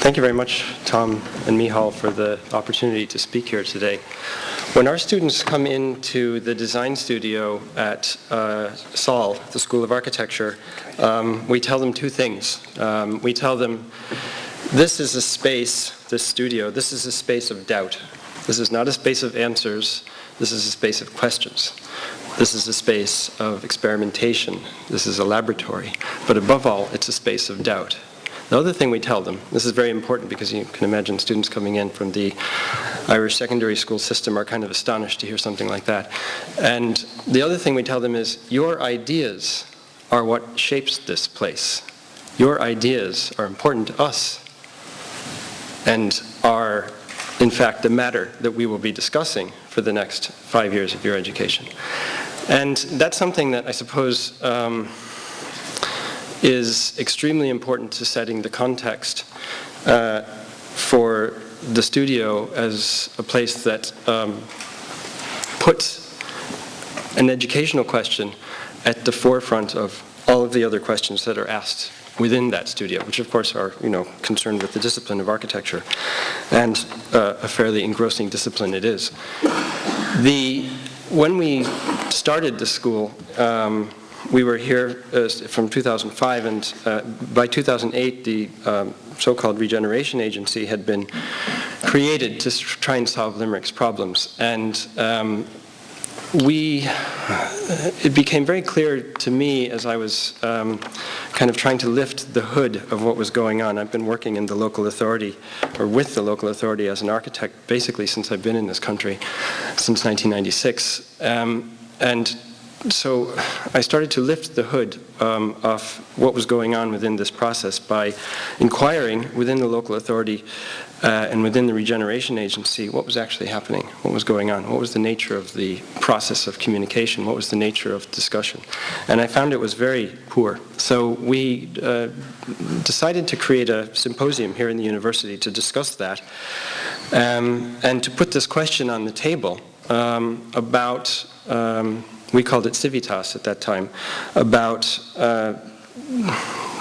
Thank you very much, Tom and Mihal, for the opportunity to speak here today. When our students come into the design studio at SAL, the School of Architecture, we tell them two things. We tell them, this is a space, this studio, this is a space of doubt. This is not a space of answers. This is a space of questions. This is a space of experimentation. This is a laboratory. But above all, it's a space of doubt. The other thing we tell them, this is very important because you can imagine students coming in from the Irish secondary school system are kind of astonished to hear something like that. And the other thing we tell them is, your ideas are what shapes this place. Your ideas are important to us and are, in fact, the matter that we will be discussing for the next 5 years of your education. And that's something that I suppose is extremely important to setting the context for the studio as a place that puts an educational question at the forefront of all of the other questions that are asked within that studio, which of course are, concerned with the discipline of architecture, and a fairly engrossing discipline it is. When we started the school, we were here from 2005, and by 2008, the so-called Regeneration Agency had been created to try and solve Limerick's problems. And it became very clear to me as I was kind of trying to lift the hood of what was going on. I've been working in the local authority, or with the local authority as an architect, basically since I've been in this country, since 1996. And so I started to lift the hood of what was going on within this process by inquiring within the local authority and within the Regeneration Agency what was actually happening, what was going on, what was the nature of the process of communication, what was the nature of discussion. And I found it was very poor. So we decided to create a symposium here in the university to discuss that and to put this question on the table about we called it Civitas at that time, about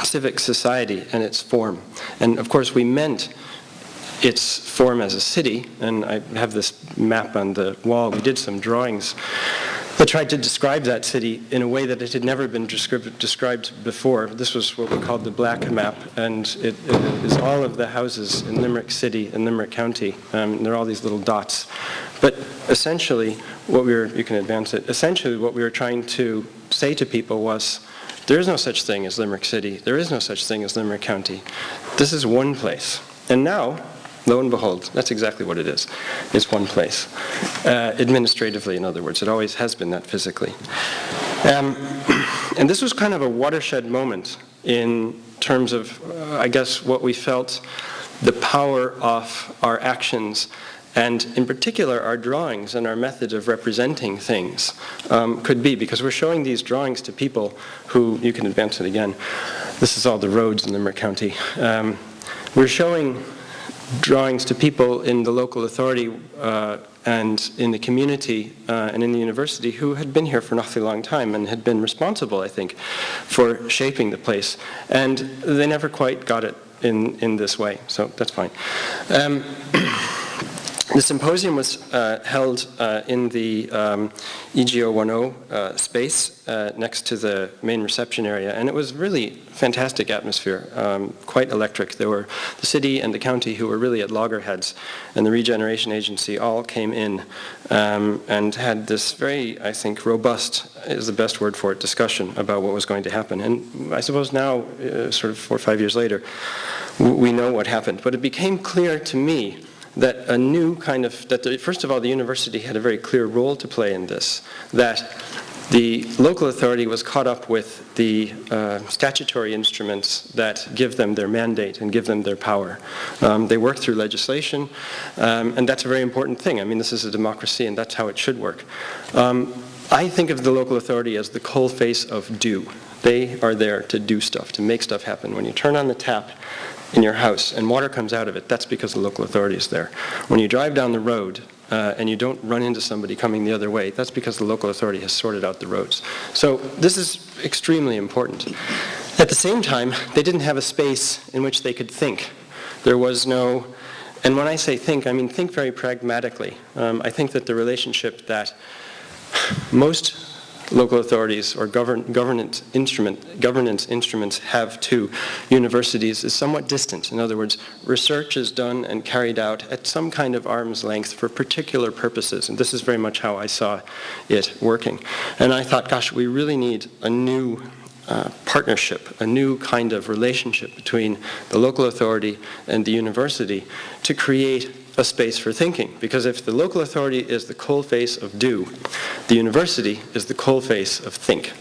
civic society and its form. And of course we meant its form as a city, and I have this map on the wall. We did some drawings that tried to describe that city in a way that it had never been described before. This was what we called the black map, and it is all of the houses in Limerick City and Limerick County. There are all these little dots. But essentially, you can advance it, essentially what we were trying to say to people was, there is no such thing as Limerick City, there is no such thing as Limerick County. This is one place. And now, lo and behold, that's exactly what it is. It's one place. Administratively, in other words. It always has been that physically. And this was kind of a watershed moment in terms of, I guess, what we felt the power of our actions, and in particular our drawings and our method of representing things could be, because we're showing these drawings to people who, you can advance it again, this is all the roads in Limerick County. We're showing drawings to people in the local authority and in the community and in the university who had been here for an awfully long time and had been responsible, I think, for shaping the place. And they never quite got it in this way, so that's fine. The symposium was held in the EGO 10 space next to the main reception area, and it was really fantastic atmosphere, quite electric. There were the city and the county who were really at loggerheads, and the Regeneration Agency all came in and had this very, I think, robust, is the best word for it, discussion about what was going to happen. And I suppose now, sort of 4 or 5 years later, we know what happened. But it became clear to me that a new kind of, first of all, the university had a very clear role to play in this, that the local authority was caught up with the statutory instruments that give them their mandate and give them their power. They work through legislation, and that's a very important thing. I mean, this is a democracy, and that's how it should work. I think of the local authority as the coal face of do. They are there to do stuff, to make stuff happen. When you turn on the tap in your house and water comes out of it, that's because the local authority is there. When you drive down the road and you don't run into somebody coming the other way, that's because the local authority has sorted out the roads. So this is extremely important. At the same time, they didn't have a space in which they could think. There was no, and when I say think, I mean think very pragmatically. I think that the relationship that most local authorities or governance instruments have to universities is somewhat distant. In other words, research is done and carried out at some kind of arm's length for particular purposes, and this is very much how I saw it working. And I thought, gosh, we really need a new partnership, a new kind of relationship between the local authority and the university to create a space for thinking. Because if the local authority is the coalface of do, the university is the coalface of think.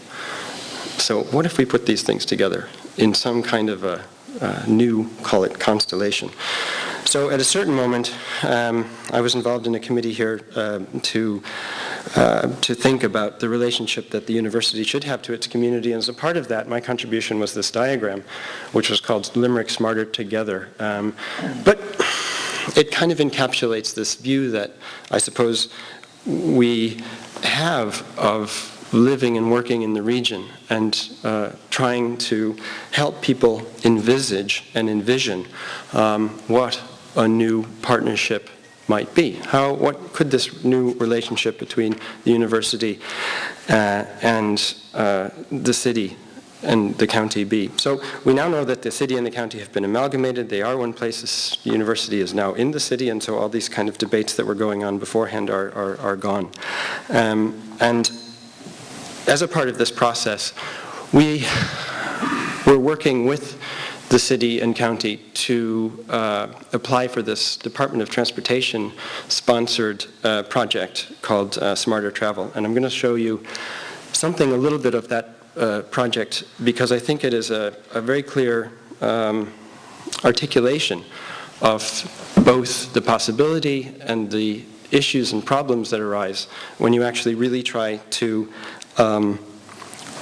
So what if we put these things together in some kind of a new, call it constellation? So at a certain moment, I was involved in a committee here to think about the relationship that the university should have to its community. And as a part of that, my contribution was this diagram, which was called Limerick Smarter Together. But it kind of encapsulates this view that I suppose we have of living and working in the region and trying to help people envisage and envision what a new partnership might be. What could this new relationship between the university and the city and the county be? So we now know that the city and the county have been amalgamated. They are one place. This university is now in the city, and so all these kind of debates that were going on beforehand are gone. And as a part of this process, we were working with the city and county to apply for this Department of Transportation sponsored project called Smarter Travel. And I'm going to show you something, a little bit of that project, because I think it is a very clear articulation of both the possibility and the issues and problems that arise when you actually really try to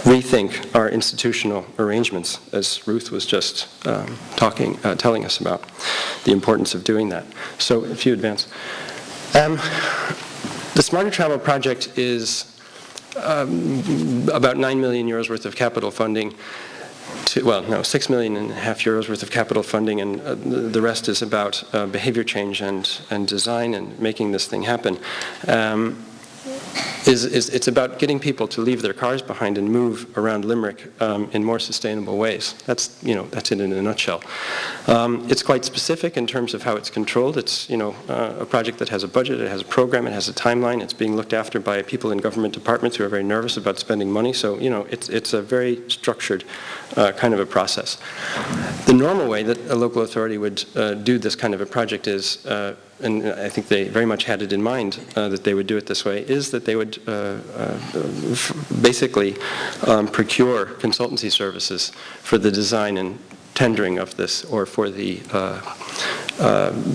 rethink our institutional arrangements, as Ruth was just telling us about the importance of doing that. So if you advance. The Smarter Travel project is about 9 million euros worth of capital funding, 6.5 million euros worth of capital funding, and the rest is about behavior change and design and making this thing happen. It's about getting people to leave their cars behind and move around Limerick in more sustainable ways. That's it in a nutshell. It's quite specific in terms of how it's controlled. It's a project that has a budget, it has a program, it has a timeline. It's being looked after by people in government departments who are very nervous about spending money. So it's a very structured kind of a process. The normal way that a local authority would do this kind of a project is, and I think they very much had it in mind that they would do it this way, is that they would basically procure consultancy services for the design and tendering of this, or for the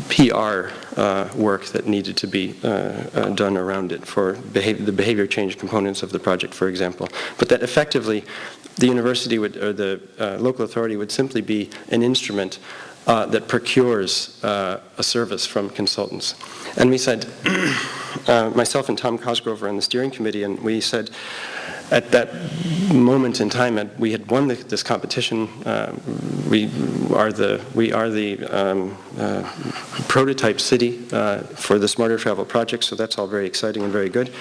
PR work that needed to be done around it, for the behavior change components of the project, for example. But that effectively the university would, or the local authority would simply be an instrument that procures a service from consultants. And we said, myself and Tom Cosgrove were on the steering committee, and we said, at that moment in time, we had won this competition. We are the prototype city for the Smarter Travel project, so that's all very exciting and very good.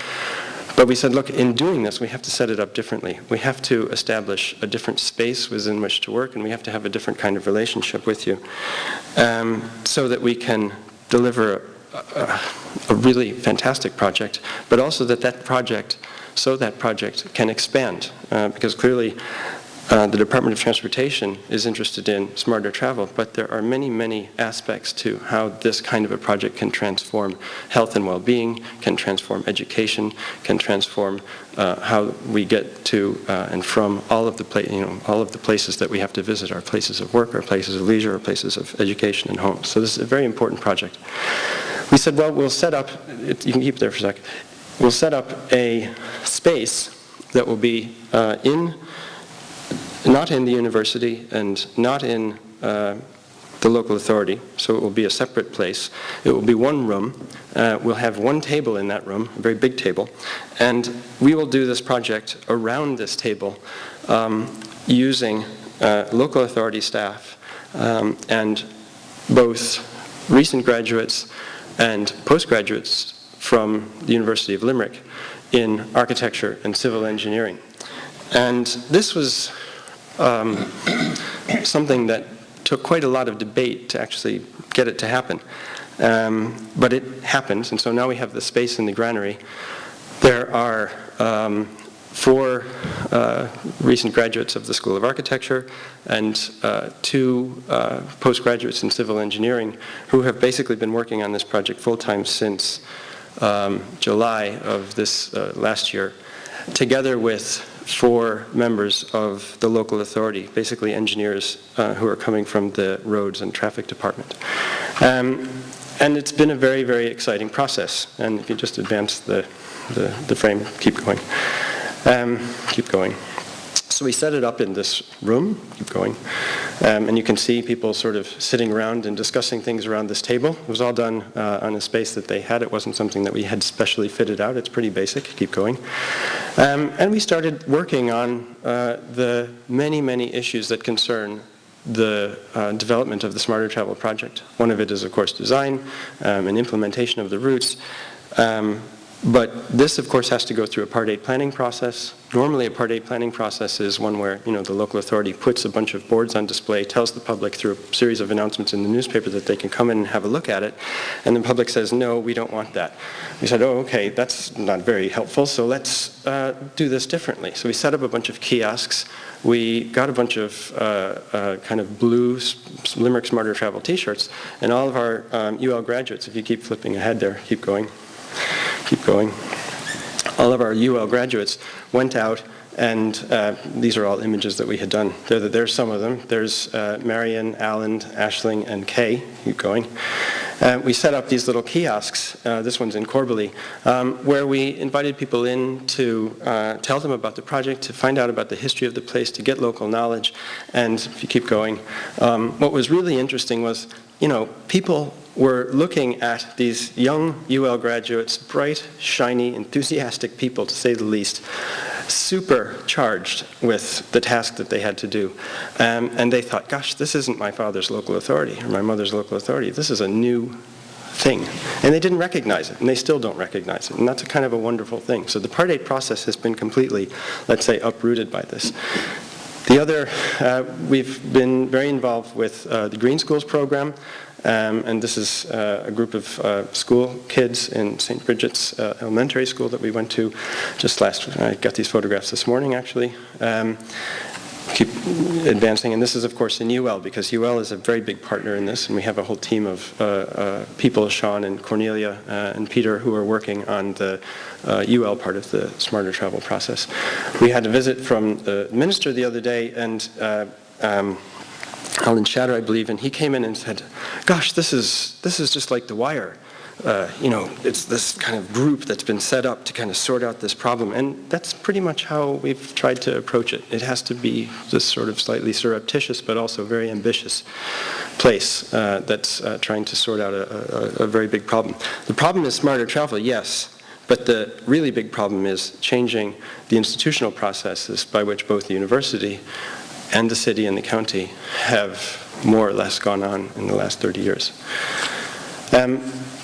But we said, look, in doing this, we have to set it up differently. We have to establish a different space within which to work, and we have to have a different kind of relationship with you, so that we can deliver a really fantastic project, but also that project can expand, because clearly the Department of Transportation is interested in smarter travel, but there are many, many aspects to how this kind of a project can transform health and well-being, can transform education, can transform how we get to and from all of the places that we have to visit, our places of work, our places of leisure, our places of education and home. So this is a very important project. We said, well, we'll set up, you can keep it there for a sec, we'll set up a space that will be not in the university and not in the local authority, so it will be a separate place. It will be one room. We'll have one table in that room, a very big table, and we will do this project around this table using local authority staff and both recent graduates and postgraduates from the University of Limerick in architecture and civil engineering. And this was something that took quite a lot of debate to actually get it to happen. But it happened, and so now we have the space in the granary. There are 4 recent graduates of the School of Architecture and 2 postgraduates in civil engineering who have basically been working on this project full-time since July of this last year, together with 4 members of the local authority, basically engineers who are coming from the roads and traffic department. And it's been a very, very exciting process. And if you just advance the frame, keep going. Keep going. So we set it up in this room, keep going, and you can see people sort of sitting around and discussing things around this table. It was all done on a space that they had. It wasn't something that we had specially fitted out. It's pretty basic, keep going. And we started working on the many, many issues that concern the development of the Smarter Travel project. One of it is, of course, design and implementation of the routes. But this, of course, has to go through a Part 8 planning process. Normally, a Part 8 planning process is one where, the local authority puts a bunch of boards on display, tells the public through a series of announcements in the newspaper that they can come in and have a look at it, and the public says, no, we don't want that. We said, oh, okay, that's not very helpful, so let's do this differently. So we set up a bunch of kiosks. We got a bunch of kind of blue Limerick Smarter Travel t-shirts, and all of our UL graduates, if you keep flipping ahead there, keep going. Keep going. All of our UL graduates went out, and these are all images that we had done. There's some of them. There's Marion, Alan, Ashling, and Kay. Keep going. We set up these little kiosks. This one's in Corbally, where we invited people in to tell them about the project, to find out about the history of the place, to get local knowledge. And if you keep going, what was really interesting was, people were looking at these young UL graduates, bright, shiny, enthusiastic people, to say the least, super charged with the task that they had to do. And they thought, gosh, this isn't my father's local authority or my mother's local authority. This is a new thing. And they didn't recognize it, and they still don't recognize it. And that's a kind of a wonderful thing. So the Part 8 process has been completely, let's say, uprooted by this. The other, we've been very involved with the Green Schools program. And this is a group of school kids in St. Bridget's Elementary School that we went to just I got these photographs this morning, actually. Keep advancing, and this is, of course, in UL, because UL is a very big partner in this, and we have a whole team of people, Sean and Cornelia and Peter, who are working on the UL part of the Smarter Travel process. We had a visit from the minister the other day, and Alan Shatter, I believe, and he came in and said, gosh, this is just like The Wire. It's this kind of group that's been set up to kind of sort out this problem. And that's pretty much how we've tried to approach it. It has to be this sort of slightly surreptitious, but also very ambitious place that's trying to sort out a very big problem. The problem is smarter travel, yes. But the really big problem is changing the institutional processes by which both the university and the city and the county have more or less gone on in the last 30 years.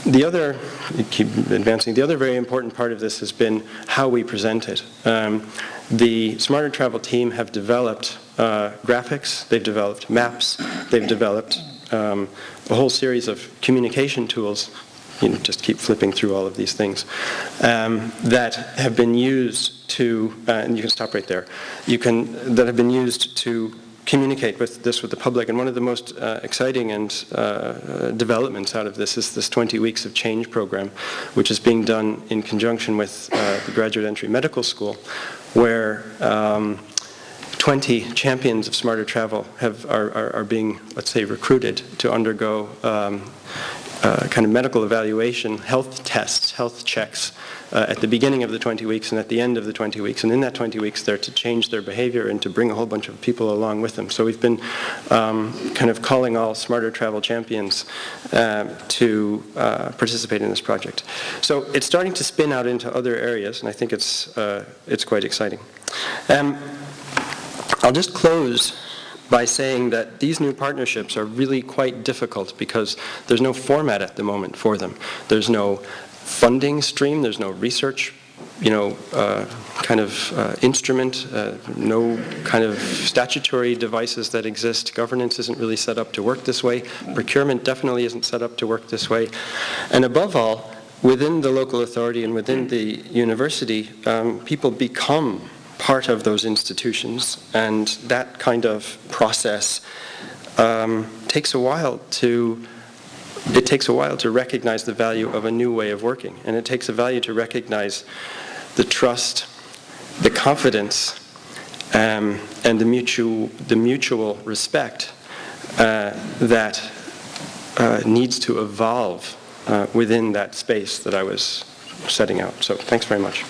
The other, keep advancing, the other very important part of this has been how we present it. The Smarter Travel team have developed graphics, they've developed maps, they've developed a whole series of communication tools. Just keep flipping through all of these things that have been used to, and you can stop right there, that have been used to communicate with the public. And one of the most exciting and developments out of this is this 20 Weeks of Change program, which is being done in conjunction with the Graduate Entry Medical School, where 20 champions of smarter travel are being, let's say, recruited to undergo kind of medical evaluation, health tests, health checks at the beginning of the 20 weeks and at the end of the 20 weeks. And in that 20 weeks, they're to change their behavior and to bring a whole bunch of people along with them. So we've been kind of calling all smarter travel champions to participate in this project. So it's starting to spin out into other areas, and I think it's quite exciting. I'll just close by saying that these new partnerships are really quite difficult because there's no format at the moment for them. There's no funding stream, there's no research, instrument, no kind of statutory devices that exist. Governance isn't really set up to work this way. Procurement definitely isn't set up to work this way. And above all, within the local authority and within the university, people become part of those institutions, and that kind of process takes a while to recognize the value of a new way of working, and it takes a value to recognize the trust, the confidence, and the mutual respect that needs to evolve within that space that I was setting out. So thanks very much.